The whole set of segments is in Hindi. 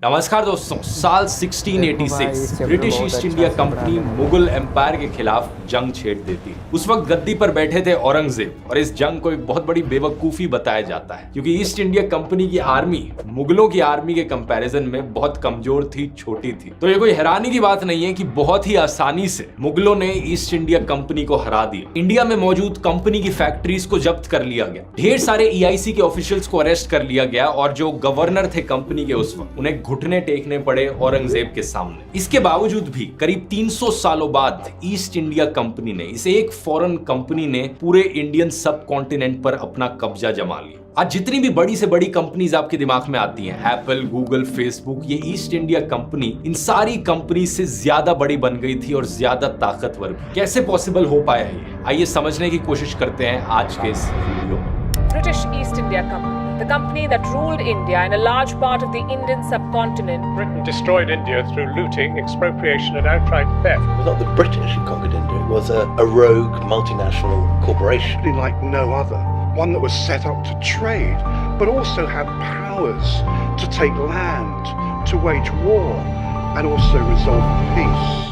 नमस्कार दोस्तों, साल 1686 British East India Company Mughal empire के खिलाफ जंग छेड़ देती है। उस वक्त गद्दी पर बैठे थे औरंगजेब और इस जंग को एक बहुत बड़ी बेवकूफी बताया जाता है क्योंकि ईस्ट इंडिया कंपनी की आर्मी मुगलों की आर्मी के कंपैरिजन में बहुत कमजोर थी, छोटी थी। तो ये कोई हैरानी की बात नहीं है कि बहुत ही आसानी से मुगलों ने ईस्ट इंडिया कंपनी को हरा दिया। इंडिया में मौजूद कंपनी की फैक्ट्रीज को जब्त कर लिया गया, ढेर सारे EIC के ऑफिशियल्स को अरेस्ट कर लिया गया और जो गवर्नर थे कंपनी के उस वक्त उन्हें घुटने टेकने पड़े औरंगजेब के सामने। इसके बावजूद भी करीब 300 सालों बाद ईस्ट इंडिया कंपनी ने, इसे एक फॉरेन कंपनी ने पूरे इंडियन सब कॉन्टिनेंट पर अपना कब्जा जमा लिया। आज जितनी भी बड़ी से बड़ी कंपनीज आपके दिमाग में आती हैं, एप्पल, गूगल, फेसबुक, ये ईस्ट इंडिया कंपनी इन सारी कंपनी से ज्यादा बड़ी बन गई थी और ज्यादा ताकतवर भी। कैसे पॉसिबल हो पाया ये? आइए समझने की कोशिश करते हैं आज के इस वीडियो में। British East India Company, the company that ruled India and a large part of the Indian subcontinent. Britain destroyed India through looting, expropriation and outright theft. It was not the British who conquered India, it was a rogue multinational corporation. Like no other, one that was set up to trade, but also had powers to take land, to wage war, and also resolve peace.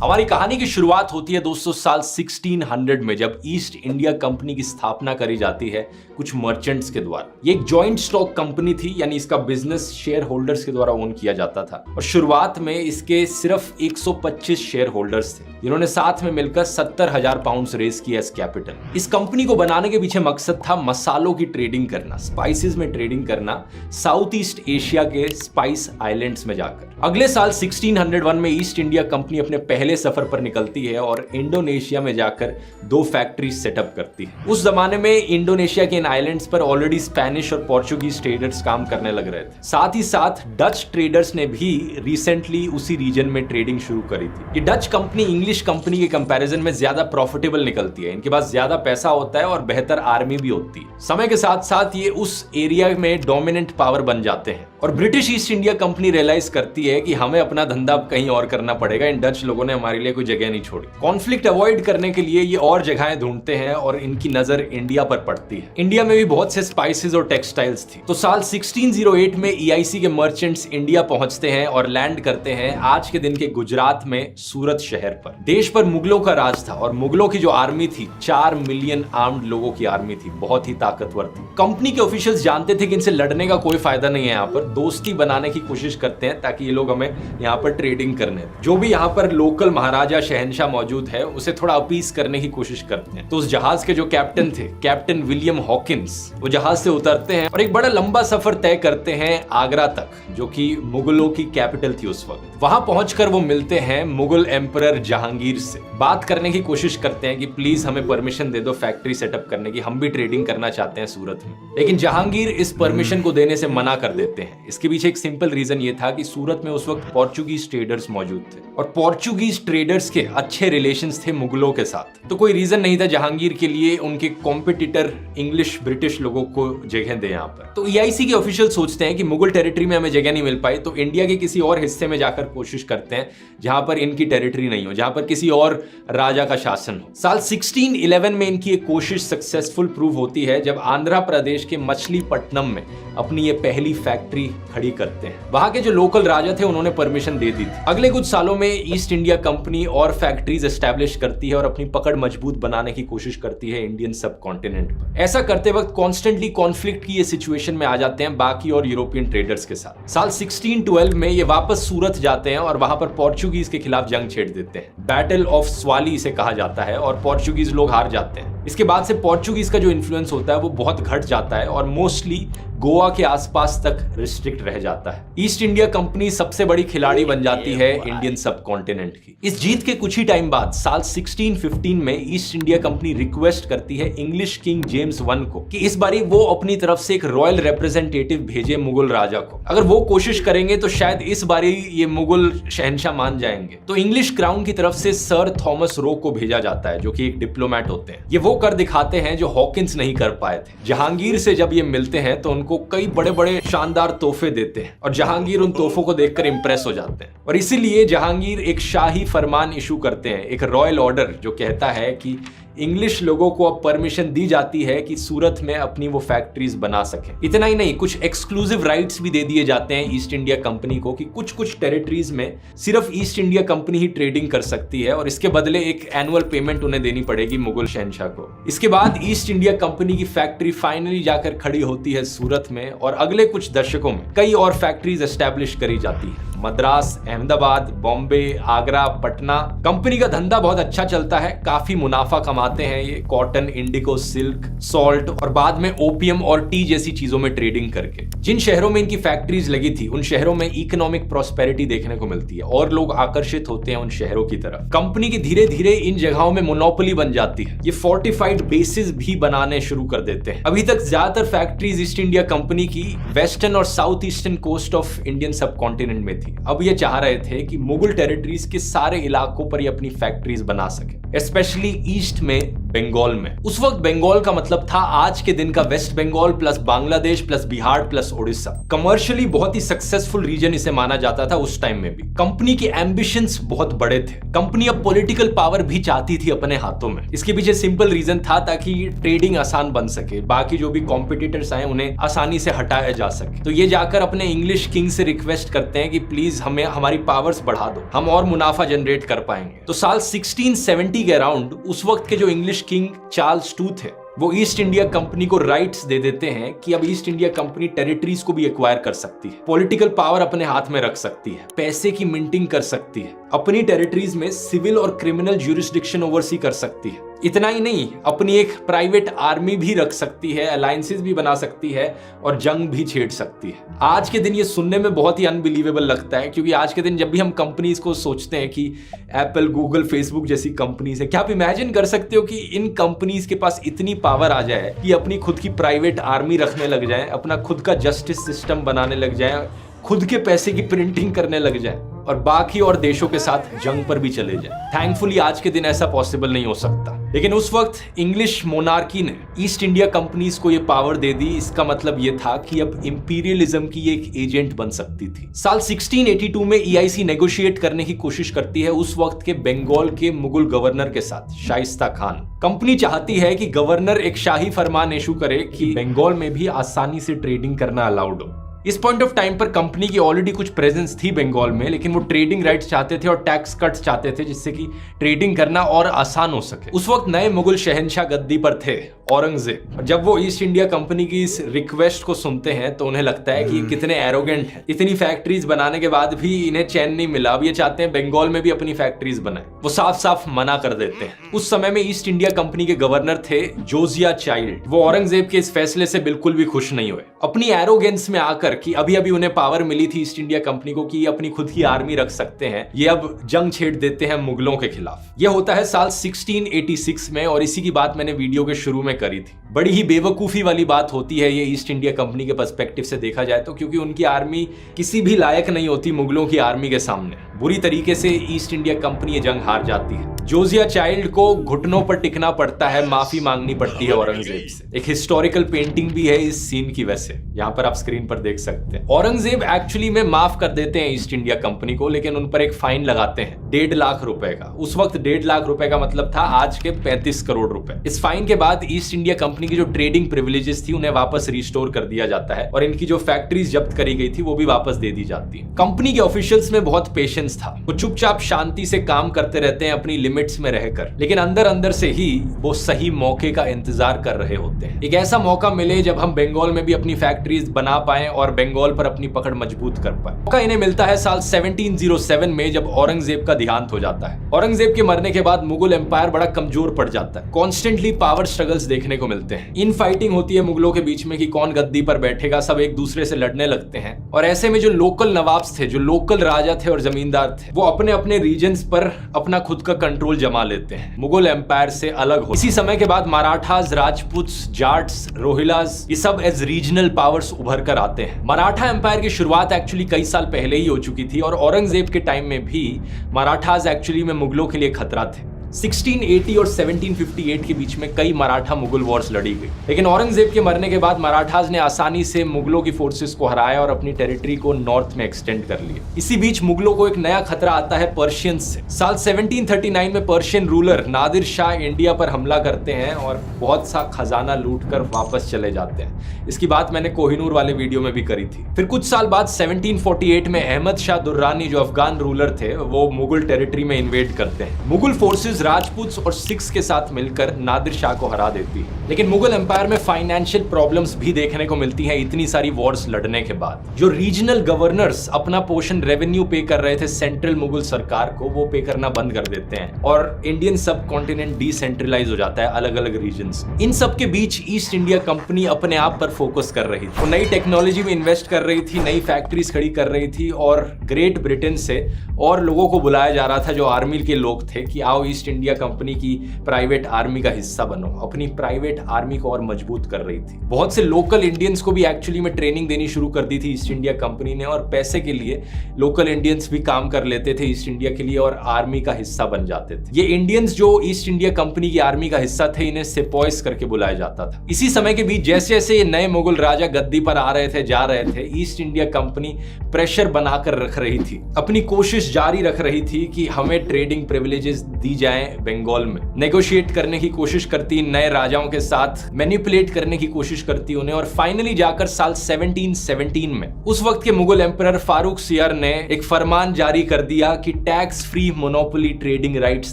हमारी कहानी की शुरुआत होती है दोस्तों साल 1600 में, जब ईस्ट इंडिया कंपनी की स्थापना करी जाती है कुछ मर्चेंट्स के द्वारा। ये एक जॉइंट स्टॉक कंपनी थी, यानी इसका बिजनेस शेयर होल्डर्स के द्वारा ओन किया जाता था और शुरुआत में इसके सिर्फ 125 शेयर होल्डर्स थे जिन्होंने साथ में मिलकर 70,000 पाउंड रेज किया एज कैपिटल। इस कंपनी को बनाने के पीछे मकसद था मसालों की ट्रेडिंग करना, स्पाइसेस में ट्रेडिंग करना, साउथ ईस्ट एशिया के स्पाइस आइलैंड्स में जाकर। अगले साल 1601 में ईस्ट इंडिया कंपनी अपने पहले सफर पर निकलती है और इंडोनेशिया में जाकर 2 फैक्ट्री सेटअप करती है। उस जमाने में इंडोनेशिया के इन आइलैंड्स पर ऑलरेडी स्पेनिश और पोर्चुगीज ट्रेडर्स काम करने लग रहे थे। साथ ही साथ डच ट्रेडर्स ने भी रिसेंटली उसी रीजन में ट्रेडिंग शुरू करी थी। ये डच कंपनी इंग्लिश कंपनी के कंपैरिजन में ज्यादा प्रॉफिटेबल निकलती है, इनके पास ज्यादा पैसा होता है और बेहतर आर्मी भी होती है। समय के साथ साथ ये उस एरिया में डोमिनेंट पावर बन जाते हैं और British East India company realise करती है कि हमें अपना धंधा कहीं और करना पड़ेगा, इन डच लोगों ने हमारे लिए कोई जगह नहीं छोड़ी। कॉन्फ्लिक्ट अवॉइड करने के लिए ये और जगहें ढूंढते हैं और इनकी नजर इंडिया पर पड़ती है। इंडिया में भी बहुत से स्पाइसेस और टेक्सटाइल्स थी। तो साल 1608 में EIC के मर्चेंट्स इंडिया पहुंचते हैं और लैंड करते हैं आज के दिन के गुजरात में सूरत शहर पर। देश पर मुगलों का राज था और मुगलों की जो आर्मी थी 4 मिलियन आर्म्ड लोगों की आर्मी थी, बहुत ही ताकतवर थी। कंपनी के ऑफिशियल्स जानते थे कि इनसे लड़ने का कोई फायदा नहीं है, यहाँ पर दोस्ती बनाने की कोशिश करते हैं ताकि ये लोग हमें यहाँ पर ट्रेडिंग करने दें। जो भी यहाँ पर लोकल महाराजा शहंशाह मौजूद है उसे थोड़ा अपीस करने की कोशिश करते हैं। तो उस जहाज के जो कैप्टन थे, कैप्टन विलियम हॉकिंस, वो जहाज से उतरते हैं और एक बड़ा लंबा सफर तय करते हैं आगरा तक, जो कि मुगलों की कैपिटल थी उस वक्त। वहां पहुंचकर वो मिलते हैं मुगल एम्परर जहांगीर से, बात करने की कोशिश करते हैं कि प्लीज हमें परमिशन दे दो फैक्ट्री सेटअप करने की, हम भी ट्रेडिंग करना चाहते हैं सूरत में। लेकिन जहांगीर इस परमिशन को देने से मना कर देते हैं। इसके पीछे एक सिंपल रीजन ये था कि सूरत में उस वक्त पोर्चुगीज ट्रेडर्स मौजूद थे और पोर्चुगीज ट्रेडर्स के अच्छे रिलेशंस थे मुगलों के साथ। तो कोई रीजन नहीं था जहांगीर के लिए उनके कॉम्पिटिटर इंग्लिश ब्रिटिश लोगों को जगह दे यहाँ पर। तो EIC के ऑफिशियल सोचते हैं कि मुगल टेरिटरी में हमें जगह नहीं मिल पाई तो इंडिया के किसी और हिस्से में जाकर कोशिश करते हैं जहां पर इनकी टेरिटरी नहीं हो, जहां पर किसी और राजा का शासन हो। साल 1611 में इनकी एक कोशिश सक्सेसफुल प्रूव होती है जब आंध्र प्रदेश के मछलीपट्टनम में अपनी ये पहली फैक्ट्री खड़ी करते हैं। वहां के जो लोकल राजा थे उन्होंने परमिशन दे दी थी। अगले कुछ सालों में ईस्ट इंडिया कंपनी और फैक्ट्रीज एस्टैब्लिश करती है और अपनी पकड़ मजबूत बनाने की कोशिश करती है इंडियन सब कॉन्टिनेंट पर। ऐसा करते वक्त कॉन्स्टेंटली कॉन्फ्लिक्ट की ये सिचुएशन में आ जाते हैं बाकी और यूरोपियन ट्रेडर्स के साथ। साल 1612 में ये वापस सूरत जाते हैं और वहां पर पोर्चुगीज के खिलाफ जंग छेड़ देते हैं। बैटल ऑफ स्वाली इसे कहा जाता है और पोर्चुगीज लोग हार जाते हैं। इसके बाद से पोर्चुगीज का जो इन्फ्लुएंस होता है वो बहुत घट जाता है और मोस्टली गोवा के आसपास तक रिस्ट्रिक्ट रह जाता है। ईस्ट इंडिया कंपनी सबसे बड़ी खिलाड़ी बन जाती है इंडियन सब कॉन्टिनेंट की। इस जीत के कुछ ही टाइम बाद साल 1615 में ईस्ट इंडिया कंपनी रिक्वेस्ट करती है इंग्लिश किंग जेम्स I को कि इस बारी वो अपनी तरफ से एक रॉयल रिप्रेजेंटेटिव भेजे मुगल राजा को। अगर वो कोशिश करेंगे तो शायद इस बारी ये मुगल शहंशाह मान जाएंगे। तो इंग्लिश क्राउन की तरफ से सर थॉमस रो को भेजा जाता है जो कि एक डिप्लोमेट होते हैं। ये वो कर दिखाते हैं जो हॉकिंस नहीं कर पाए थे। जहांगीर से जब ये मिलते हैं तो उनको कई बड़े बड़े शानदार तोहफे देते हैं और जहांगीर उन तोहफों को देखकर इंप्रेस हो जाते हैं और इसीलिए जहांगीर एक शाही फरमान इशू करते हैं, एक रॉयल ऑर्डर जो कहता है कि इंग्लिश लोगों को अब परमिशन दी जाती है कि सूरत में अपनी वो फैक्ट्रीज बना सके। इतना ही नहीं, कुछ एक्सक्लूसिव राइट्स भी दे दिए जाते हैं ईस्ट इंडिया कंपनी को कि कुछ कुछ टेरिटरीज में सिर्फ ईस्ट इंडिया कंपनी ही ट्रेडिंग कर सकती है और इसके बदले एक एनुअल पेमेंट उन्हें देनी पड़ेगी मुगल शहंशाह को। इसके बाद ईस्ट इंडिया कंपनी की फैक्ट्री फाइनली जाकर खड़ी होती है सूरत में और अगले कुछ दशकों में कई और फैक्ट्रीज एस्टैब्लिश करी जाती है। मद्रास, अहमदाबाद, बॉम्बे, आगरा, पटना। कंपनी का धंधा बहुत अच्छा चलता है, काफी मुनाफा कमाते हैं ये कॉटन, इंडिगो, सिल्क, सॉल्ट और बाद में ओपियम और टी जैसी चीजों में ट्रेडिंग करके। जिन शहरों में इनकी फैक्ट्रीज लगी थी उन शहरों में इकोनॉमिक प्रॉस्पेरिटी देखने को मिलती है और लोग आकर्षित होते हैं उन शहरों की तरफ। कंपनी की धीरे धीरे इन जगहों में मोनोपोली बन जाती है। ये फोर्टिफाइड बेसिस भी बनाने शुरू कर देते हैं। अभी तक ज्यादातर फैक्ट्रीज ईस्ट इंडिया कंपनी की वेस्टर्न और south eastern coast of Indian subcontinent में थी। अब ये चाह रहे थे कि मुगल टेरिटरीज के सारे इलाकों पर ये अपनी फैक्ट्रीज बना सके, स्पेशली ईस्ट में, बंगाल में। उस वक्त बंगाल का मतलब था आज के दिन का West Bengal plus Bangladesh plus Bihar plus Orissa. Commercially बहुत ही सक्सेसफुल रीजन इसे माना जाता था उस टाइम में भी। कंपनी के एम्बिशंस बहुत बड़े थे। कंपनी अब पॉलिटिकल पावर भी चाहती थी अपने हाथों में। इसके पीछे सिंपल रीजन था ताकि ट्रेडिंग आसान बन सके, बाकी जो भी कॉम्पिटिटर्स आए उन्हें आसानी से हटाया जा सके। तो ये जाकर अपने इंग्लिश किंग से रिक्वेस्ट करते हैं कि प्लीज हमें हमारी पावर्स बढ़ा दो, हम और मुनाफा जनरेट कर पाएंगे। तो साल 1670 के अराउंड उस वक्त के जो इंग्लिश किंग चार्ल्स II थे वो ईस्ट इंडिया कंपनी को राइट्स दे देते हैं कि अब ईस्ट इंडिया कंपनी टेरिटरीज को भी एक्वायर कर सकती है, पॉलिटिकल पावर अपने हाथ में रख सकती है, पैसे की मिंटिंग कर सकती है, अपनी टेरिटरीज में सिविल और क्रिमिनल ज्यूरिसडिक्शन ओवरसी कर सकती है। इतना ही नहीं, अपनी एक प्राइवेट आर्मी भी रख सकती है, अलायंसेस भी बना सकती है और जंग भी छेड़ सकती है। आज के दिन ये सुनने में बहुत ही अनबिलीवेबल लगता है, क्योंकि आज के दिन जब भी हम कंपनीज को सोचते हैं कि एप्पल, गूगल, फेसबुक जैसी कंपनीज है, क्या आप इमेजिन कर सकते हो कि इन कंपनीज के पास इतनी पावर आ जाए कि अपनी खुद की प्राइवेट आर्मी रखने लग जाए, अपना खुद का जस्टिस सिस्टम बनाने लग जाए, खुद के पैसे की प्रिंटिंग करने लग जाए और बाकी और देशों के साथ जंग पर भी चले जाए। थैंकफुली आज के दिन ऐसा पॉसिबल नहीं हो सकता, लेकिन उस वक्त इंग्लिश मोनार्की ने ईस्ट इंडिया कंपनीज को ये पावर दे दी। इसका मतलब ये था कि अब इंपीरियलिज्म की एक एजेंट बन सकती थी। साल 1682 में EIC नेगोशिएट करने की कोशिश करती है उस वक्त के बंगाल के मुगल गवर्नर के साथ, शाइस्ता खान। कंपनी चाहती है कि गवर्नर एक शाही फरमान इशू करे कि बंगाल में भी आसानी से ट्रेडिंग करना अलाउड हो। इस पॉइंट ऑफ टाइम पर कंपनी की ऑलरेडी कुछ प्रेजेंस थी बंगाल में, लेकिन वो ट्रेडिंग राइट्स चाहते थे और टैक्स कट्स चाहते थे जिससे कि ट्रेडिंग करना और आसान हो सके। उस वक्त नए मुगल शहंशाह गद्दी पर थे, औरंगजेब। जब वो ईस्ट इंडिया कंपनी की इस रिक्वेस्ट को सुनते हैं तो उन्हें लगता है कि कितने एरोगेंट हैं, इतनी फैक्ट्रीज बनाने के बाद भी इन्हें चैन नहीं मिला, अब ये चाहते हैं बंगाल में भी अपनी फैक्ट्रीज बनाए। वो साफ साफ मना कर देते हैं। उस समय में ईस्ट इंडिया कंपनी के गवर्नर थे जोसिया चाइल्ड। वो औरंगजेब के इस फैसले से बिल्कुल भी खुश नहीं हुए। अपनी एरोगेंस में आकर कि अभी अभी उन्हें पावर मिली थी ईस्ट इंडिया कंपनी को कि अपनी खुद की आर्मी रख सकते हैं, ये अब जंग छेड़ देते हैं मुगलों के खिलाफ। यह होता है साल 1686 में और इसी की बात मैंने वीडियो के शुरू में करी थी। बड़ी ही बेवकूफी वाली बात होती है ये ईस्ट इंडिया कंपनी के पर्सपेक्टिव से देखा जाए तो, क्योंकि उनकी आर्मी किसी भी लायक नहीं होती मुगलों की आर्मी के सामने। बुरी तरीके से ईस्ट इंडिया कंपनी ये जंग हार जाती है। जोसिया चाइल्ड को घुटनों पर टिकना पड़ता है, माफी मांगनी पड़ती है औरंगजेब से। एक हिस्टोरिकल पेंटिंग भी है इस सीन की, वैसे यहाँ पर आप स्क्रीन पर देख सकते हैं। औरंगजेब एक्चुअली में माफ कर देते हैं ईस्ट इंडिया कंपनी को, लेकिन उन पर एक फाइन लगाते हैं 1.5 लाख रुपए का। उस वक्त 1.5 लाख रुपए का मतलब था आज के 35 करोड़ रुपए। इस फाइन के बाद ईस्ट इंडिया कंपनी की जो ट्रेडिंग प्रिविलेजेस थी उन्हें वापस रिस्टोर कर दिया जाता है और इनकी जो फैक्ट्रीज जब्त करी गई थी वो भी वापस दे दी जाती है। कंपनी के ऑफिशियल्स में बहुत पेशेंस था, वो चुपचाप शांति से काम करते रहते हैं अपनी लिमिट्स में रहकर, लेकिन अंदर अंदर से ही वो सही मौके का इंतजार कर रहे होते हैं। एक ऐसा मौका मिले जब हम बंगाल में भी अपनी फैक्ट्रीज बना पाए और बंगाल पर अपनी पकड़ मजबूत कर पाए। मौका इन्हें मिलता है साल 1707 में जब औरंगजेब का देहांत हो जाता है। औरंगजेब के मरने के बाद मुगल एम्पायर बड़ा कमजोर पड़ जाता है। कॉन्स्टेंटली पावर स्ट्रगल्स देखने को मिलते हैं। इन फाइटिंग होती है मुगलों के बीच में कि कौन गद्दी पर बैठेगा, सब एक दूसरे से लड़ने लगते हैं। और ऐसे में जो लोकल नवाब्स थे, जो लोकल राजा थे और जमींदार थे, वो अपने अपने रीजन्स पर अपना खुद का कंट्रोल जमा लेते हैं, मुगल एम्पायर से अलग हो। इसी समय के बाद मराठास, राजपूत्स, जाट्स, रोहिलास, ये सब एज रीजनल पावर्स उभर कर आते हैं। मराठा एम्पायर की शुरुआत एक्चुअली कई साल पहले ही हो चुकी थी और औरंगजेब के टाइम में भी मराठास एक्चुअली में मुगलों के लिए खतरा थे। 1680 और 1758 के बीच में कई मराठा मुगल वॉर्स लड़ी गई, लेकिन औरंगजेब के मरने के बाद मराठास ने आसानी से मुगलों की फोर्सेस को हराया और अपनी टेरिटरी को नॉर्थ में एक्सटेंड कर लिया। इसी बीच मुगलों को एक नया खतरा आता है पर्शियंस से। साल 1739 में Persian ruler Nadir Shah India पर हमला करते हैं और बहुत सा खजाना लूटकर वापस चले जाते हैं। इसकी बात मैंने कोहिनूर वाले वीडियो में भी करी थी। फिर कुछ साल बाद 1748 में अहमद शाह दुर्रानी जो अफगान रूलर थे वो मुगल टेरिटरी में इन्वेड करते हैं। मुगल फोर्सेस राजपूत और सिख्स के साथ मिलकर नादिर शाह को हरा देती है। लेकिन मुगल एम्पायर में फाइनेंशियल प्रॉब्लम्स भी देखने को मिलती हैं इतनी सारी वॉर्स लड़ने के बाद। जो रीजनल गवर्नर्स अपना पोर्शन रेवेन्यू पे कर रहे थे सेंट्रल मुगल सरकार को, वो पे करना बंद कर देते हैं और इंडियन सब कॉन्टिनेंट डिसेंट्रलाइज हो जाता है अलग अलग रीजन्स। इन सब के बीच ईस्ट इंडिया कंपनी अपने आप पर फोकस कर रही थी। वो नई टेक्नोलॉजी में इन्वेस्ट कर रही थी, नई फैक्ट्रीज खड़ी कर रही थी और ग्रेट ब्रिटेन से और लोगों को बुलाया जा रहा था जो आर्मी के लोग थे कि आओ ईस्ट इंडिया कंपनी की प्राइवेट आर्मी का हिस्सा बनो। अपनी प्राइवेट आर्मी को और मजबूत कर रही थी। बहुत से लोकल इंडियंस को भी एक्चुअली में ट्रेनिंग देनी शुरू कर दी थी ईस्ट इंडिया कंपनी ने और पैसे के लिए लोकल इंडियंस भी काम कर लेते थे ईस्ट इंडिया के लिए और आर्मी का हिस्सा बन जाते थे। ये इंडियंस जो ईस्ट इंडिया कंपनी की आर्मी का हिस्सा थे इन्हें सिपॉयस करके बुलाया जाता था। इसी समय के बीच जैसे जैसे ये नए मुगल राजा गद्दी पर आ रहे थे जा रहे थे, ईस्ट इंडिया कंपनी प्रेशर बनाकर रख रही थी, अपनी कोशिश जारी रख रही थी कि हमें ट्रेडिंग प्रिविलेजेस दी जाएं बंगाल में। नेगोशिएट करने की कोशिश करती नए राजाओं के साथ, मैनिपुलेट करने की कोशिश करती उन्हें और फाइनली जाकर साल 1717 में उस वक्त के मुगल एम्परर फारूक सियर ने एक फरमान जारी कर दिया कि tax free monopoly trading rights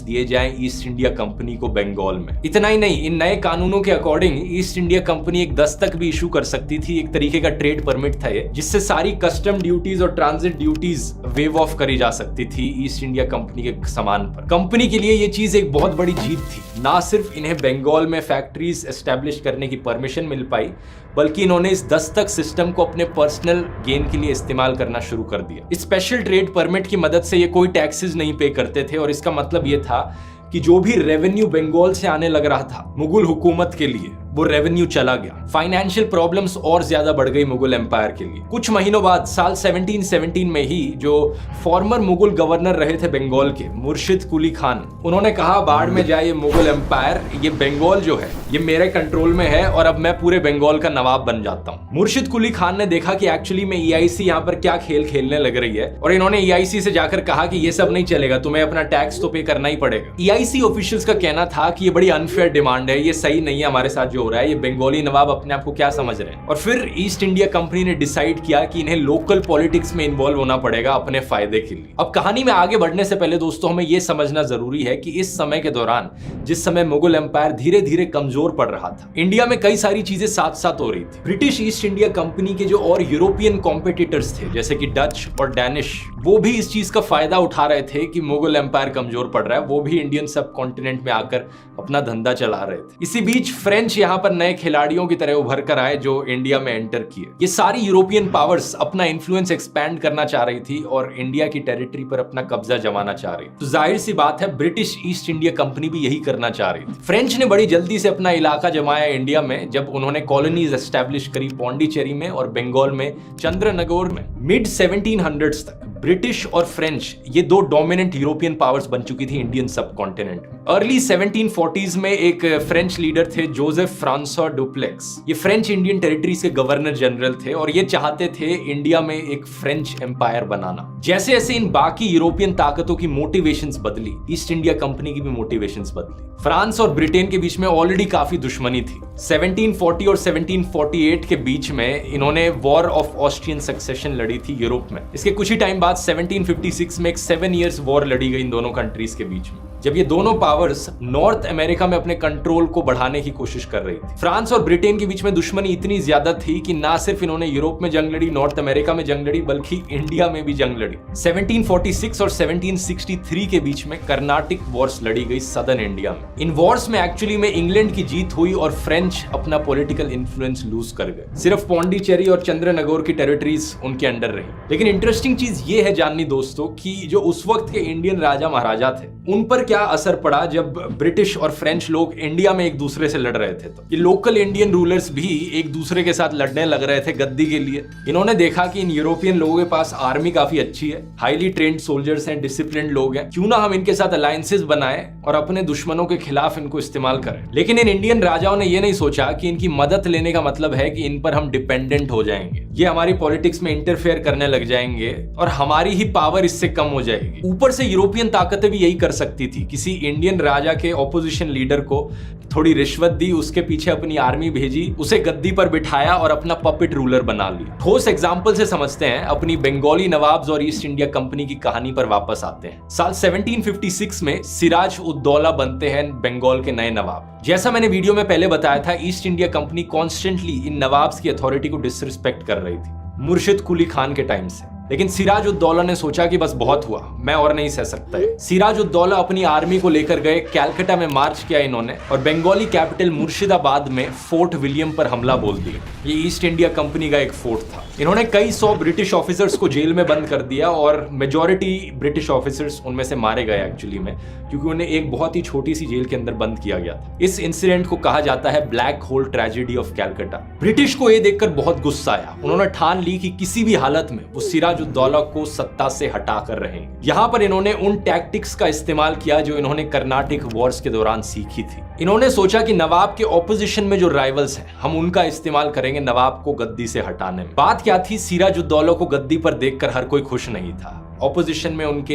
दिए जाएं ईस्ट इंडिया कंपनी को बंगाल में। इतना ही नहीं, इन नए कानूनों के अकॉर्डिंग ईस्ट इंडिया कंपनी एक दस्तक भी इशू कर सकती थी। एक तरीके का ट्रेड परमिट था ये, जिससे सारी कस्टम ड्यूटीज और ट्रांजिट ड्यूटीज वेव ऑफ करी जा सकती थी ईस्ट इंडिया कंपनी के सामान पर। कंपनी के लिए ये चीज एक बहुत बड़ी जीत थी। ना सिर्फ इन्हें बंगाल में फैक्ट्रीज एस्टेब्लिश करने की परमिशन मिल पाई, बल्कि इन्होंने इस दस्तक सिस्टम को अपने पर्सनल गेन के लिए इस्तेमाल करना शुरू कर दिया। इस स्पेशल ट्रेड परमिट की मदद से ये कोई टैक्सेस नहीं पे करते थे और इसका मतलब ये था कि जो भी रेवेन्यू बंगाल से आने लग रहा था मुगल हुकूमत के लिए, वो रेवेन्यू चला गया। फाइनेंशियल प्रॉब्लम्स और ज्यादा बढ़ गई मुगल एम्पायर के लिए। कुछ महीनों बाद साल 1717 में ही जो फॉर्मर मुगल गवर्नर रहे थे बंगाल के, मुर्शिद कुली खान, उन्होंने कहा बाढ़ में जाए ये मुगल एम्पायर, ये बंगाल जो है ये मेरे कंट्रोल में है और अब मैं पूरे बंगाल का नवाब बन जाता हूँ। मुर्शिद कुली खान ने देखा कि एक्चुअली में EIC यहाँ पर क्या खेल खेलने लग रही है और इन्होंने EIC से जाकर कहा कि ये सब नहीं चलेगा, तुम्हें अपना टैक्स तो पे करना ही पड़ेगा। EIC ऑफिशियल्स का कहना था कि ये बड़ी अनफेयर डिमांड है, ये सही नहीं है हमारे साथ जो हो रहा है, ये बंगाली नवाब अपने आप को क्या समझ रहे हैं। और फिर ईस्ट इंडिया कंपनी ने डिसाइड किया कि इन्हें लोकल पॉलिटिक्स में इन्वॉल्व होना पड़ेगा अपने फायदे के लिए। अब कहानी में आगे बढ़ने से पहले दोस्तों हमें यह समझना जरूरी है कि इस समय के दौरान, जिस समय मुगल एम्पायर धीरे धीरे कमजोर पड़ रहा था, इंडिया में कई सारी चीजें साथ साथ हो रही थी। ब्रिटिश ईस्ट इंडिया कंपनी के जो और यूरोपियन कॉम्पिटिटर्स थे जैसे कि डच और डैनिश, वो भी इस चीज का फायदा उठा रहे थे कि मुगल एम्पायर कमजोर पड़ रहा है। वो भी इंडियन सब कॉन्टिनेंट में आकर अपना धंधा चला रहे थे। इसी बीच फ्रेंच यहाँ पर नए खिलाड़ियों की तरह उभर कर आए जो इंडिया में एंटर किए। ये सारी यूरोपियन पावर्स अपना इन्फ्लुएंस एक्सपैंड करना चाह रही थी और इंडिया की टेरिटरी पर अपना कब्जा जमाना चाह रही। तो जाहिर सी बात है ब्रिटिश ईस्ट इंडिया कंपनी भी यही करना चाह रही थी। फ्रेंच ने बड़ी जल्दी से अपना इलाका जमाया इंडिया में जब उन्होंने कॉलोनीज एस्टैब्लिश करी पौंडीचेरी में और बंगाल में चंद्रनगौर में। मिड 1700s तक ब्रिटिश और फ्रेंच ये दो डोमिनेंट यूरोपियन पावर्स बन चुकी थी इंडियन सब कॉन्टिनेंट में। अर्ली 1740s में एक फ्रेंच लीडर थे जोसेफ फ्रांसवा डुप्लेक्स। ये फ्रेंच इंडियन टेरिटरीज के गवर्नर जनरल थे और ये चाहते थे इंडिया में एक फ्रेंच एम्पायर बनाना। जैसे जैसे इन बाकी यूरोपियन ताकतों की मोटिवेशंस बदली, ईस्ट इंडिया कंपनी की भी मोटिवेशंस बदली। फ्रांस और ब्रिटेन के बीच में ऑलरेडी काफी दुश्मनी थी। 1740 और 1748 के बीच में इन्होंने वॉर ऑफ ऑस्ट्रियन सक्सेशन लड़ी थी यूरोप में। इसके कुछ ही टाइम बाद 1756 में एक 7 years वॉर लड़ी गई इन दोनों कंट्रीज के बीच में, जब ये दोनों पावर्स नॉर्थ अमेरिका में अपने कंट्रोल को बढ़ाने की कोशिश कर रही थी। फ्रांस और ब्रिटेन के बीच में दुश्मनी इतनी ज्यादा थी कि ना सिर्फ इन्होंने यूरोप में जंग लड़ी, नॉर्थ अमेरिका में जंग लड़ी, बल्कि इंडिया में भी जंग लड़ी। 1746 और 1763 के बीच में कर्नाटिक वॉर्स लड़ी गई सदर्न इंडिया में। इन वॉर्स में एक्चुअली में इंग्लैंड की जीत हुई और फ्रेंच अपना पॉलिटिकल इन्फ्लुएंस लूज कर गए। सिर्फ पौंडीचेरी और चंद्रनगौर की टेरिटरीज उनके अंडर रही। लेकिन इंटरेस्टिंग चीज ये है जाननी दोस्तों कि जो उस वक्त के इंडियन राजा महाराजा थे उन पर क्या क्या असर पड़ा जब ब्रिटिश और फ्रेंच लोग इंडिया में एक दूसरे से लड़ रहे थे। तो ये लोकल इंडियन रूलर्स भी एक दूसरे के साथ लड़ने लग रहे थे गद्दी के लिए। इन्होंने देखा कि इन यूरोपियन लोगों के पास आर्मी काफी अच्छी है, हाईली ट्रेन्ड सोल्जर्स हैं, डिसिप्लिन्ड लोग हैं, क्यों ना हम इनके साथ अलायंसेस बनाएं और अपने दुश्मनों के खिलाफ इनको इस्तेमाल करें। लेकिन इन इंडियन राजाओं ने ये नहीं सोचा कि इनकी मदद लेने का मतलब है कि इन पर हम डिपेंडेंट हो जाएंगे, ये हमारी पॉलिटिक्स में इंटरफेयर करने लग जाएंगे और हमारी ही पावर इससे कम हो जाएगी। ऊपर से यूरोपियन ताकतें भी यही कर सकती थी, किसी इंडियन राजा के ऑपोजिशन लीडर को थोड़ी रिश्वत दी, उसके पीछे अपनी आर्मी भेजी, उसे गद्दी पर बिठाया और अपना पपेट रूलर बना लिया। ठोस एग्जाम्पल से समझते हैं, अपनी बंगाली नवाब्स और ईस्ट इंडिया कंपनी की कहानी पर वापस आते हैं। साल 1756 में सिराज उद दौला बनते हैं बंगाल के नए नवाब। जैसा मैंने वीडियो में पहले बताया था, east India company constantly in nawabs की अथॉरिटी को डिसरिस्पेक्ट कर रही थी, मुर्शिद कुली खान के टाइम से। लेकिन सिराज उद दौला ने सोचा कि बस बहुत हुआ, मैं और नहीं सह सकता है। सिराज उद दौला अपनी आर्मी को लेकर गए, कैलकाटा में मार्च किया इन्होंने और बंगाली कैपिटल मुर्शिदाबाद में फोर्ट विलियम पर हमला बोल दिया। ये ईस्ट इंडिया कंपनी का एक फोर्ट था। इन्होंने कई 100 ब्रिटिश ऑफिसर्स को जेल में बंद कर दिया और मेजॉरिटी ब्रिटिश ऑफिसर्स उनमें से मारे गए एक्चुअली में, क्योंकि उन्हें एक बहुत ही छोटी सी जेल के अंदर बंद किया गया था। इस इंसिडेंट को कहा जाता है black hole tragedy of Calcutta. British को ये देखकर बहुत गुस्सा आया। उन्होंने ठान ली कि किसी भी हालत में वो सिराज उद दौला को सत्ता से हटा कर रहेंगे। यहाँ पर इन्होंने उन टैक्टिक्स का इस्तेमाल किया जो इन्होंने कर्नाटिक वॉर्स के दौरान सीखी थी। इन्होंने सोचा कि नवाब के ऑपोजिशन में जो राइवल्स हैं, हम उनका इस्तेमाल करेंगे नवाब को गद्दी से हटाने में। बात क्या थी, सिराज उद दौला को गद्दी पर देखकर हर कोई खुश नहीं था। ऑपोजिशन में उनके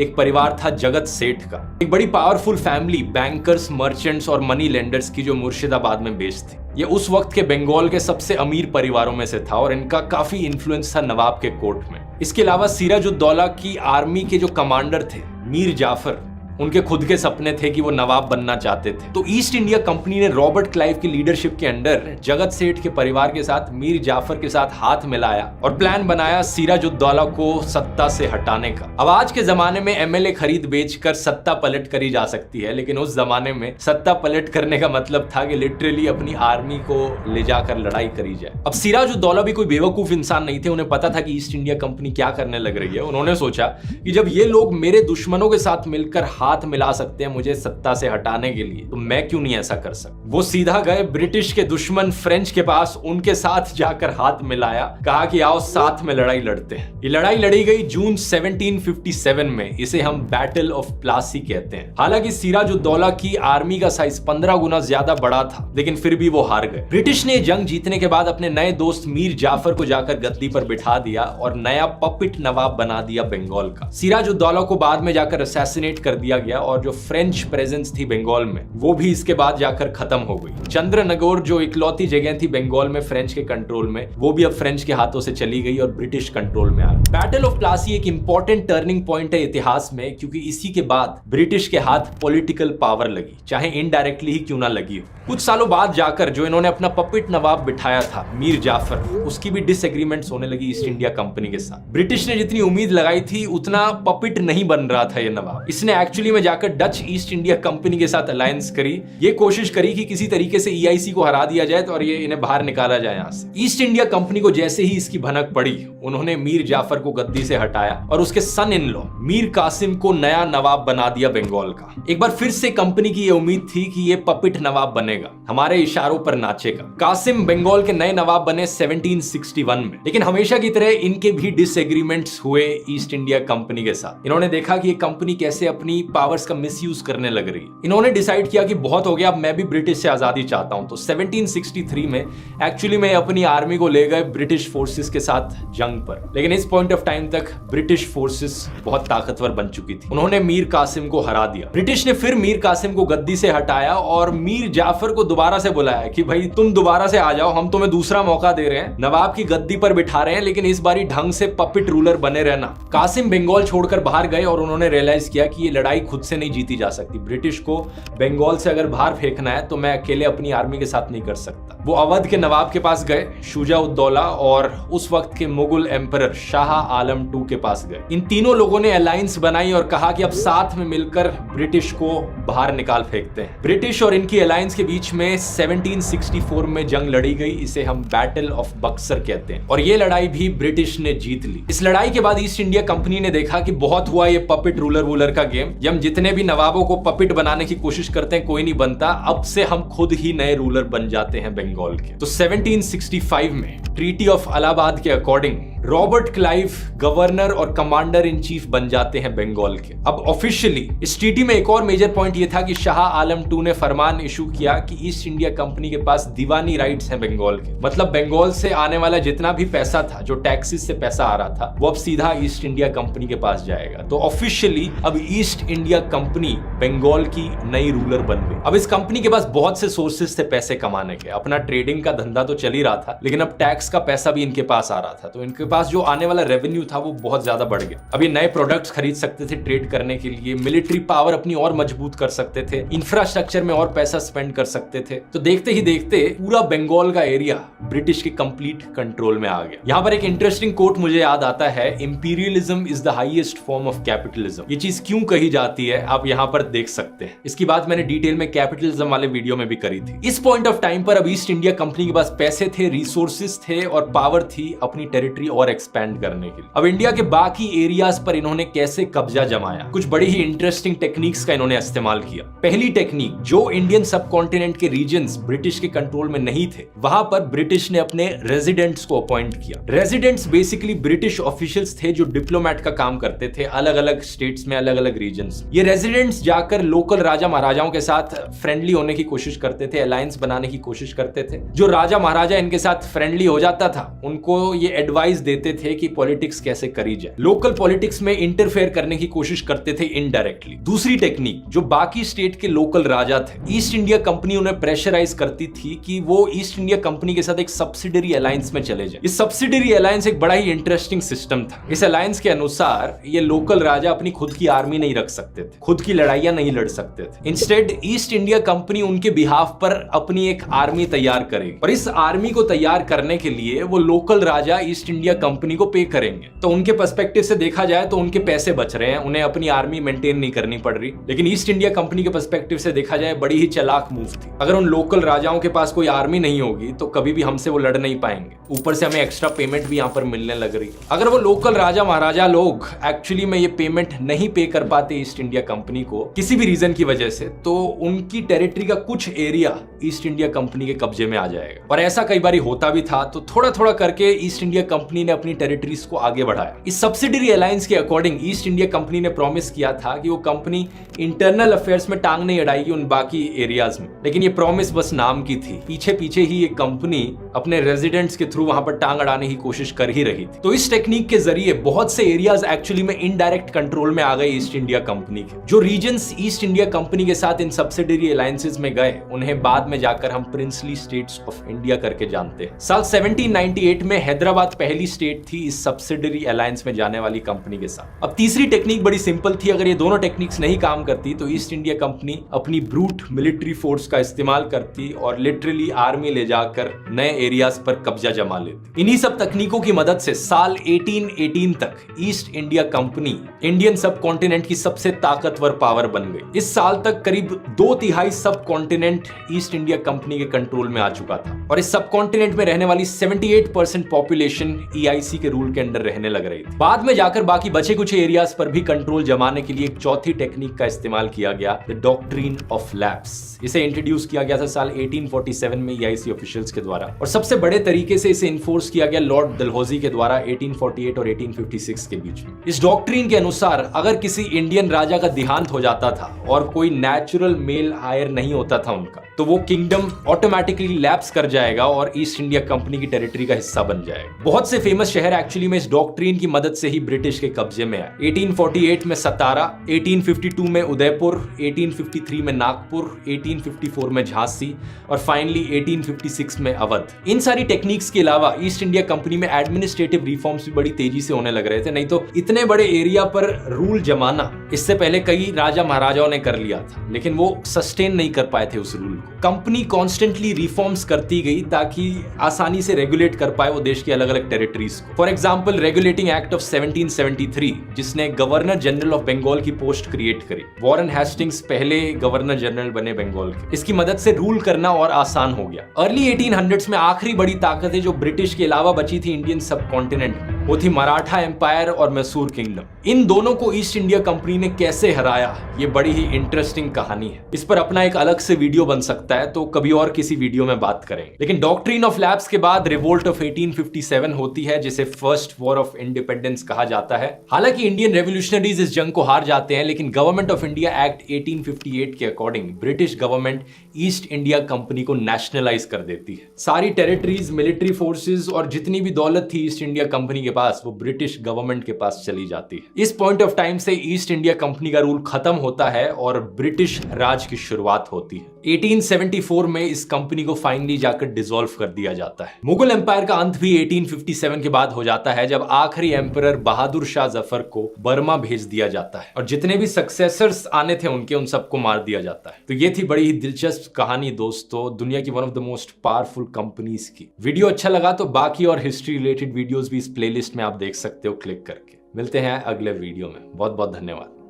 एक परिवार था जगत सेठ का, एक बड़ी पावरफुल फैमिली बैंकर्स, मर्चेंट्स और मनी लेंडर्स की, जो मुर्शिदाबाद में बेस्ड थी। ये उस वक्त के बंगाल के सबसे अमीर परिवारों में से था और इनका काफी इन्फ्लुएंस था नवाब के कोर्ट में। इसके अलावा सिराज उद दौला की आर्मी के जो कमांडर थे मीर जाफर, उनके खुद के सपने थे कि वो नवाब बनना चाहते थे। तो ईस्ट इंडिया कंपनी ने रॉबर्ट क्लाइव की लीडरशिप के अंडर जगत सेठ के परिवार के साथ मीर जाफर के साथ हाथ मिलाया और प्लान बनाया सिराज उद दौला को सत्ता से हटाने का। अब आज के जमाने में एमएलए खरीद बेचकर सत्ता पलट करी जा सकती है, लेकिन उस जमाने में सत्ता पलट करने का मतलब था कि लिटरली अपनी आर्मी को ले जाकर लड़ाई करी जाए। अब सिराज उद दौला भी कोई बेवकूफ इंसान नहीं थे, उन्हें पता था कि ईस्ट इंडिया कंपनी क्या करने लग रही है। उन्होंने सोचा कि जब ये लोग मेरे दुश्मनों के साथ मिलकर हाथ मिला सकते हैं मुझे सत्ता से हटाने के लिए, तो मैं क्यों नहीं ऐसा कर सकता। वो सीधा गए ब्रिटिश के दुश्मन फ्रेंच के पास, उनके साथ जाकर हाथ मिलाया, कहा कि आओ साथ में लड़ाई लड़ते हैं। ये लड़ाई लड़ी गई जून 1757 में, इसे हम बैटल ऑफ प्लासी कहते हैं। हालांकि सिराज उद दौला की आर्मी का साइज 15 गुना ज्यादा बड़ा था, लेकिन फिर भी वो हार गए। ब्रिटिश ने जंग जीतने के बाद अपने नए दोस्त मीर जाफर को जाकर गद्दी पर बिठा दिया और नया पपिट नवाब बना दिया बंगाल का। सिराज उद दौला को बाद में जाकर असैसिनेट कर दिया गया और जो फ्रेंच प्रेजेंस थी बंगाल में, वो भी इसके बाद जाकर खत्म हो गई। चंद्रनगौर जो इकलौती जगह थी बंगाल में फ्रेंच के कंट्रोल में, वो भी अब फ्रेंच के हाथों से चली गई और ब्रिटिश कंट्रोल में आ गई। बैटल ऑफ प्लासी एक इंपॉर्टेंट टर्निंग पॉइंट है इतिहास में, क्योंकि इसी के बाद ब्रिटिश के हाथ पॉलिटिकल पावर लगी, चाहे इनडायरेक्टली ही क्यों ना लगी हो। कुछ सालों बाद जाकर जो इन्होंने अपना पपिट नवाब बिठाया था मीर जाफर, उसकी भी डिसएग्रीमेंट्स होने लगी ईस्ट इंडिया कंपनी के साथ। ब्रिटिश ने जितनी उम्मीद लगाई थी उतना पपिट नहीं बन रहा था ये नवाब। इसने एक्चुअली में जाकर डच ईस्ट इंडिया कंपनी के साथ अलायंस करी, ये कोशिश करी कि किसी तरीके से ईआईसी को हरा दिया जाए और ये इन्हें बाहर निकाला जाए यहाँ से। ईस्ट इंडिया कंपनी को जैसे ही इसकी भनक पड़ी, उन्होंने मीर जाफर को गद्दी से हटाया और उसके सन इन लॉ मीर कासिम को नया नवाब बना दिया बंगाल का। एक बार फिर से कंपनी की ये उम्मीद थी कि ये पपिट नवाब बनेगा, हमारे इशारों पर नाचेगा। कासिम बंगाल के नए नवाब बने 1761 में, लेकिन हमेशा की तरह इनके भी डिसएग्रीमेंट्स हुए ईस्ट इंडिया कंपनी के साथ। इन्होंने देखा कि ये कंपनी कैसे अपनी पावर्स का मिसयूज करने लग रही है। इन्होंने डिसाइड किया कि बहुत हो गया, अब मैं भी ब्रिटिश से आजादी चाहता हूं। तो 1763 में एक्चुअली में अपनी आर्मी को ले गए ब्रिटिश फोर्सेस के साथ जंग पर, लेकिन इस पॉइंट ऑफ टाइम तक ब्रिटिश फोर्सेस बहुत ताकतवर बन चुकी थी। उन्होंने मीर कासिम को हरा दिया। ब्रिटिश ने फिर मीर कासिम को गद्दी से हटाया और मीर जाफर को दोबारा से बुलाया कि भाई तुम दोबारा से आ जाओ, हम तुम्हें दूसरा मौका दे रहे हैं, नवाब की गद्दी पर बिठा रहे हैं, लेकिन इस बारी ढंग से पपिट रूलर बने रहना। कासिम बंगाल छोड़कर बाहर गए और उन्होंने रियलाइज किया कि ये लड़ाई खुद से नहीं जीती जा सकती। ब्रिटिश को बंगाल से अगर बाहर फेंकना है तो मैं अकेले अपनी आर्मी के साथ नहीं कर सकता। वो अवध के नवाब के पास गए, शुजा उद दौला, और उस वक्त के मुगल एम्परर शाह आलम II के पास गए। इन तीनों लोगों ने अलायंस बनाई और कहा कि अब साथ में मिलकर ब्रिटिश को बाहर निकाल फेंकते हैं। ब्रिटिश और इनकी अलायंस के बीच में 1764 में जंग लड़ी गई, इसे हम बैटल ऑफ बक्सर कहते हैं, और ये लड़ाई भी ब्रिटिश ने जीत ली। इस लड़ाई के बाद ईस्ट इंडिया कंपनी ने देखा कि बहुत हुआ ये पपिट रूलर का गेम, हम जितने भी नवाबों को पपिट बनाने की कोशिश करते हैं कोई नहीं बनता, अब से हम खुद ही नए रूलर बन जाते हैं बंगाल के। तो 1765 में ट्रीटी ऑफ इलाहाबाद के अकॉर्डिंग रॉबर्ट क्लाइव गवर्नर और कमांडर इन चीफ बन जाते हैं बंगाल के। अब ऑफिशियली इस ट्रीटी में एक और मेजर पॉइंट ये था कि शाह आलम II ने फरमान इशू किया कि ईस्ट इंडिया कंपनी के पास दीवानी राइट्स हैं बंगाल के। मतलब बंगाल से आने वाला जितना भी पैसा था, जो टैक्सेस से पैसा आ रहा था, वो अब सीधा ईस्ट इंडिया कंपनी के पास जाएगा। तो ऑफिशियली अब ईस्ट इंडिया कंपनी बंगाल की नई रूलर बन गई। अब इस कंपनी के पास बहुत से सोर्सेस थे पैसे कमाने के। अपना ट्रेडिंग का धंधा तो चल ही रहा था, लेकिन अब टैक्स का पैसा भी इनके पास आ रहा था। तो इनके पास जो आने वाला रेवेन्यू था वो बहुत ज्यादा बढ़ गया। अब ये नए प्रोडक्ट्स खरीद सकते थे ट्रेड करने के लिए, मिलिट्री पावर अपनी और मजबूत कर सकते थे, इंफ्रास्ट्रक्चर में और पैसा स्पेंड कर सकते थे। तो देखते ही देखते पूरा बंगाल का एरिया ब्रिटिश के कंप्लीट कंट्रोल में आ गया। यहाँ पर एक इंटरेस्टिंग कोट मुझे याद आता है, imperialism is the highest form of capitalism. ये चीज क्यों कही जाती है आप यहाँ पर देख सकते हैं। इसकी बात मैंने डिटेल में कैपिटलिज्म वाले वीडियो में भी करी थी। इस पॉइंट ऑफ टाइम पर अब ईस्ट इंडिया कंपनी के पास पैसे थे, रिसोर्सेज थे और पावर थी अपनी टेरिटरी और एक्सपैंड करने के लिए। अब इंडिया के बाकी एरियाज पर इन्होंने कैसे कब्जा जमाया, कुछ बड़ी ही इंटरेस्टिंग टेक्निक्स का इन्होंने इस्तेमाल किया। पहली टेक्निक, जो इंडियन सबकॉन्टिनेंट के रीजन्स ब्रिटिश के कंट्रोल में नहीं थे, वहां पर ब्रिटिश ने अपने रेजिडेंट्स को अपॉइंट किया। रेजिडेंट्स बेसिकली ब्रिटिश ऑफिशियल्स थे जो डिप्लोमेट का काम करते थे अलग अलग स्टेट्स में, अलग अलग रीजन्स। ये रेजिडेंट्स जाकर लोकल राजा महाराजाओं के साथ फ्रेंडली होने की कोशिश करते थे, अलायंस बनाने की कोशिश करते थे। जो राजा महाराजा इनके साथ फ्रेंडली हो जाता था, उनको ये एडवाइस देते थे कि पॉलिटिक्स कैसे करी जाए। लोकल पॉलिटिक्स में इंटरफेयर करने की कोशिश करते थे इनडायरेक्टली। दूसरी टेक्निक, जो बाकी स्टेट के लोकल राजा थे, ईस्ट इंडिया कंपनी उन्हें प्रेशराइज करती थी कि वो ईस्ट इंडिया कंपनी के साथ एक सब्सिडरी अलायंस में चले जाए। इस सब्सिडरी अलायंस एक बड़ा ही इंटरेस्टिंग सिस्टम था। इस अलायंस के अनुसार ये लोकल राजा अपनी खुद की आर्मी नहीं रख सकते थे, खुद की लड़ाइयां नहीं लड़ सकते थे। इंस्टेड ईस्ट इंडिया कंपनी उनके बिहाफ पर अपनी एक आर्मी तैयार करेगी और इस आर्मी को तैयार करने के लिए वो लोकल राजा ईस्ट इंडिया कंपनी को पे करेंगे। तो उनके पर्सपेक्टिव से देखा जाए तो उनके पैसे बच रहे हैं, उन्हें अपनी आर्मी मेंटेन नहीं करनी पड़ रही। लेकिन ईस्ट इंडिया कंपनी के पर्सपेक्टिव से देखा जाए बड़ी ही चालाक मूव थी। अगर उन लोकल राजाओं के पास कोई आर्मी नहीं होगी तो कभी भी हमसे वो लड़ नहीं पाएंगे, ऊपर से हमें एक्स्ट्रा पेमेंट भी यहाँ पर मिलने लग रही। अगर वो लोकल राजा महाराजा लोग एक्चुअली में ये पेमेंट नहीं पे कर पाते ईस्ट इंडिया कंपनी को किसी भी रीजन की वजह से, तो उनकी टेरिटरी का कुछ एरिया ईस्ट इंडिया कंपनी के कब्जे में आ जाएगा। और ऐसा कई बार होता भी था। तो थोड़ा थोड़ा करके ईस्ट इंडिया कंपनी ने अपनी टेरिटरीज को आगे बढ़ाया। इस सब्सिडरी अलायंस के अकॉर्डिंग ईस्ट इंडिया कंपनी ने प्रॉमिस किया था कि वो कंपनी इंटरनल अफेयर्स में टांग नहीं अड़ाएगी उन बाकी एरियाज में। लेकिन ये प्रॉमिस बस नाम की थी, पीछे पीछे ही ये कंपनी अपने रेजिडेंट्स के थ्रू वहां पर टांग अड़ाने की कोशिश कर ही रही थी। तो इस टेक्निक के जरिए बहुत से एरियाज एक्चुअली में इनडायरेक्ट कंट्रोल में आ गए ईस्ट इंडिया कंपनी के। जो रीजन्स ईस्ट इंडिया कंपनी के साथ इन सब्सिडरी अलायंसेस में गए, उन्हें बाद में जाकर हम प्रिंसली स्टेट्स ऑफ इंडिया करके जानते हैं। साल 1798 में हैदराबाद पहली स्टेट थी इस सब्सिडरी अलायंस में जाने वाली कंपनी के साथ। अब तीसरी टेक्निक बड़ी सिंपल थी। अगर ये दोनों टेक्निक्स नहीं काम करती तो ईस्ट इंडिया कंपनी अपनी ब्रूट मिलिट्री फोर्स का इस्तेमाल करती और लिटरली आर्मी ले जाकर नए एरियाज पर कब्जा जमा लेती। इन्हीं सब तकनीकों की मदद से साल 1818 तक ईस्ट इंडिया कंपनी इंडियन सब कॉन्टिनेंट की सबसे ताकतवर पावर बन गई। इस साल तक करीब 2/3 सब कॉन्टिनेंट ईस्ट इंडिया कंपनी के कंट्रोल में आ चुका था और इस सब कॉन्टिनेंट में रहने वाली 78% पॉपुलेशन EIC के रूल के अंडर रहने लग रही थी। बाद में जाकर बाकी बचे कुछ एरियाज पर भी कंट्रोल जमाने के लिए एक चौथी टेक्निक का इस्तेमाल किया गया, द डॉक्ट्रिन ऑफ लैप्स। इसे इंट्रोड्यूस किया गया था साल 1847 में EIC ऑफिशियल्स के द्वारा और सबसे बड़े तरीके से इसे इन्फोर्स किया गया लॉर्ड डलहौजी के द्वारा 1848 और 1856 के बीच में। इस डॉक्ट्रिन के अनुसार अगर किसी इंडियन राजा का देहांत हो जाता था और कोई नेचुरल मेल हायर नहीं होता था उनका, तो वो किंगडम ऑटोमेटिकली लैप्स कर जाएगा और ईस्ट इंडिया कंपनी की टेरिटरी का हिस्सा बन जाएगा। बहुत से फेमस शहर एक्चुअली में इस डॉक्ट्रिन की मदद से ही ब्रिटिश के कब्जे में आए। 1848 में सतारा, 1852 में उदयपुर, 1853 में नागपुर, 1854 में झांसी और फाइनली 1856 में अवध। इन सारी टेक्निक्स के अलावा ईस्ट इंडिया कंपनी में एडमिनिस्ट्रेटिव रिफॉर्म्स भी बड़ी तेजी से होने लग रहे थे। नहीं तो इतने बड़े एरिया पर रूल जमाना इससे पहले कई राजा महाराजाओं ने कर लिया था, लेकिन वो सस्टेन नहीं कर पाए थे उस रूल को। कंपनी कॉन्स्टेंटली रिफॉर्म्स करती गई ताकि आसानी से रेगुलेट कर पाए वो देश की अलग अलग टेरिटरीज को। For example regulating act of 1773 जिसने गवर्नर जनरल ऑफ बंगाल की पोस्ट क्रिएट करी। वॉरेन हेस्टिंग्स पहले गवर्नर जनरल बने बंगाल के। इसकी मदद से रूल करना और आसान हो गया। अर्ली 1800s में आखिरी बड़ी ताकतें जो ब्रिटिश के अलावा बची थी इंडियन सब कॉन्टिनेंट में, वो थी मराठा एम्पायर और मैसूर किंगडम। इन दोनों को ईस्ट इंडिया कंपनी ने कैसे हराया, ये बड़ी ही इंटरेस्टिंग कहानी है। इस पर अपना एक अलग से वीडियो बन सकता है, तो कभी और किसी वीडियो में बात करेंगे। लेकिन डॉक्ट्रिन ऑफ लैप्स के बाद रिवोल्ट ऑफ 1857 होती है, जिसे फर्स्ट वॉर ऑफ इंडिपेंडेंस कहा जाता है। हालांकि इंडियन रेवोल्यूशनरीज इस जंग को हार जाते हैं, लेकिन गवर्नमेंट ऑफ इंडिया एक्ट 1858 के according British government east India company को नेशनलाइज कर देती है। सारी टेरिटरीज, मिलिट्री फोर्सेस और जितनी भी दौलत थी ईस्ट इंडिया कंपनी के पास, वो ब्रिटिश गवर्नमेंट के पास चली जाती है। इस पॉइंट ऑफ टाइम से ईस्ट इंडिया कंपनी का रूल खत्म होता है और ब्रिटिश राज की शुरुआत होती है। 1874 में इस कंपनी को फाइनली जाकर डिसॉल्व कर दिया जाता है। मुगल एम्पायर का अंत भी 1857 के बाद हो जाता है, जब आखिरी एम्परर बहादुर शाह जफर को बर्मा भेज दिया जाता है और जितने भी सक्सेसर्स आने थे उनके, उन सबको मार दिया जाता है। तो ये थी बड़ी ही दिलचस्प कहानी दोस्तों, दुनिया की one of the most powerful companies की। वीडियो अच्छा लगा तो बाकी और हिस्ट्री रिलेटेड वीडियोस भी इस प्लेलिस्ट में आप देख सकते हो क्लिक करके। मिलते हैं अगले वीडियो में। बहुत बहुत धन्यवाद।